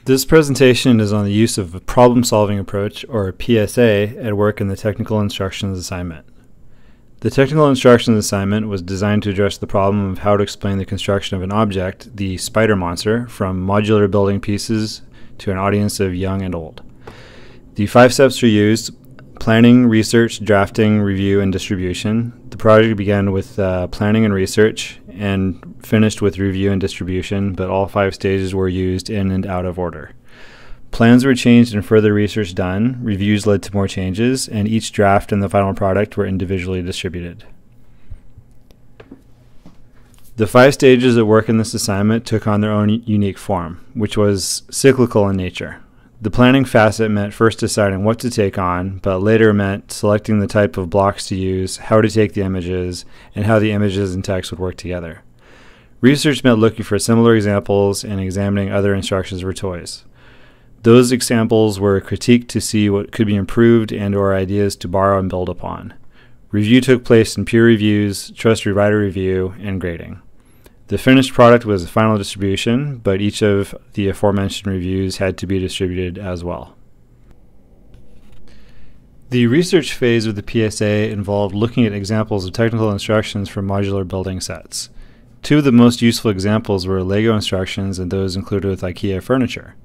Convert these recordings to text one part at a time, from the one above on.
This presentation is on the use of a problem-solving approach, or PSA, at work in the technical instructions assignment. The technical instructions assignment was designed to address the problem of how to explain the construction of an object, the spider monster, from modular building pieces to an audience of young and old. The 5 steps were used: planning, research, drafting, review, and distribution. The project began with planning and research and finished with review and distribution, but all 5 stages were used in and out of order. Plans were changed and further research done, reviews led to more changes, and each draft and the final product were individually distributed. The 5 stages at work in this assignment took on their own unique form, which was cyclical in nature. The planning facet meant first deciding what to take on, but later meant selecting the type of blocks to use, how to take the images, and how the images and text would work together. Research meant looking for similar examples and examining other instructions for toys. Those examples were critiqued to see what could be improved and/or ideas to borrow and build upon. Review took place in peer reviews, trusted writer review, and grading. The finished product was the final distribution, but each of the aforementioned reviews had to be distributed as well. The research phase of the PSA involved looking at examples of technical instructions for modular building sets. 2 of the most useful examples were Lego instructions and those included with IKEA furniture.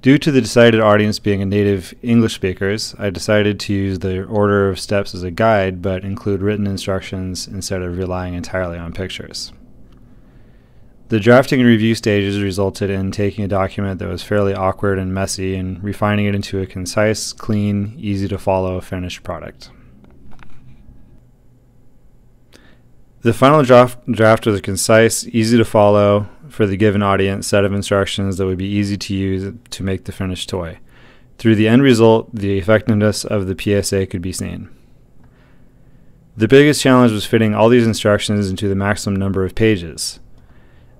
Due to the decided audience being a native English speakers, I decided to use the order of steps as a guide, but include written instructions instead of relying entirely on pictures. The drafting and review stages resulted in taking a document that was fairly awkward and messy and refining it into a concise, clean, easy-to-follow finished product. The final draft was a concise, easy-to-follow, for the given audience set of instructions that would be easy to use to make the finished toy. Through the end result, the effectiveness of the PSA could be seen. The biggest challenge was fitting all these instructions into the maximum number of pages.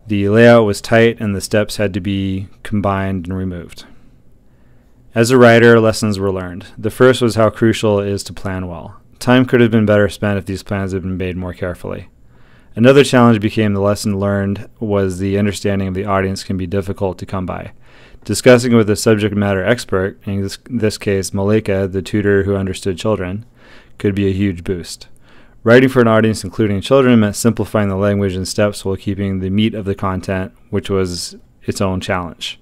The layout was tight and the steps had to be combined and removed. As a writer, lessons were learned. The first was how crucial it is to plan well. Time could have been better spent if these plans had been made more carefully. Another challenge became the lesson learned was the understanding of the audience can be difficult to come by. Discussing with a subject matter expert, in this case Malika, the tutor who understood children, could be a huge boost. Writing for an audience including children meant simplifying the language and steps while keeping the meat of the content, which was its own challenge.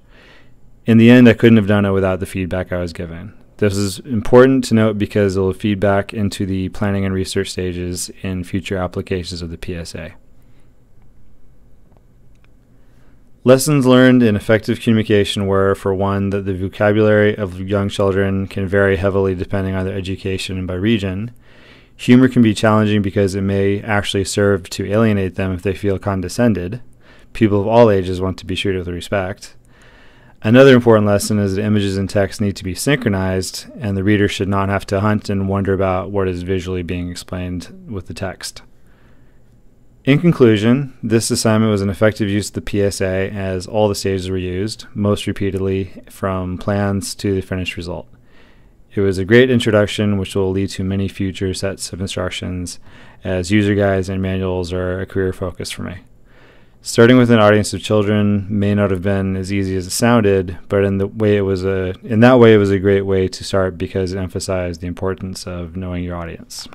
In the end, I couldn't have done it without the feedback I was given. This is important to note because it will feed back into the planning and research stages in future applications of the PSA. Lessons learned in effective communication were, for one, that the vocabulary of young children can vary heavily depending on their education and by region. Humor can be challenging because it may actually serve to alienate them if they feel condescended. People of all ages want to be treated with respect. Another important lesson is that images and text need to be synchronized, and the reader should not have to hunt and wonder about what is visually being explained with the text. In conclusion, this assignment was an effective use of the PSA as all the stages were used, most repeatedly from plans to the finished result. It was a great introduction which will lead to many future sets of instructions, as user guides and manuals are a career focus for me. Starting with an audience of children may not have been as easy as it sounded, but in that way it was a great way to start because it emphasized the importance of knowing your audience.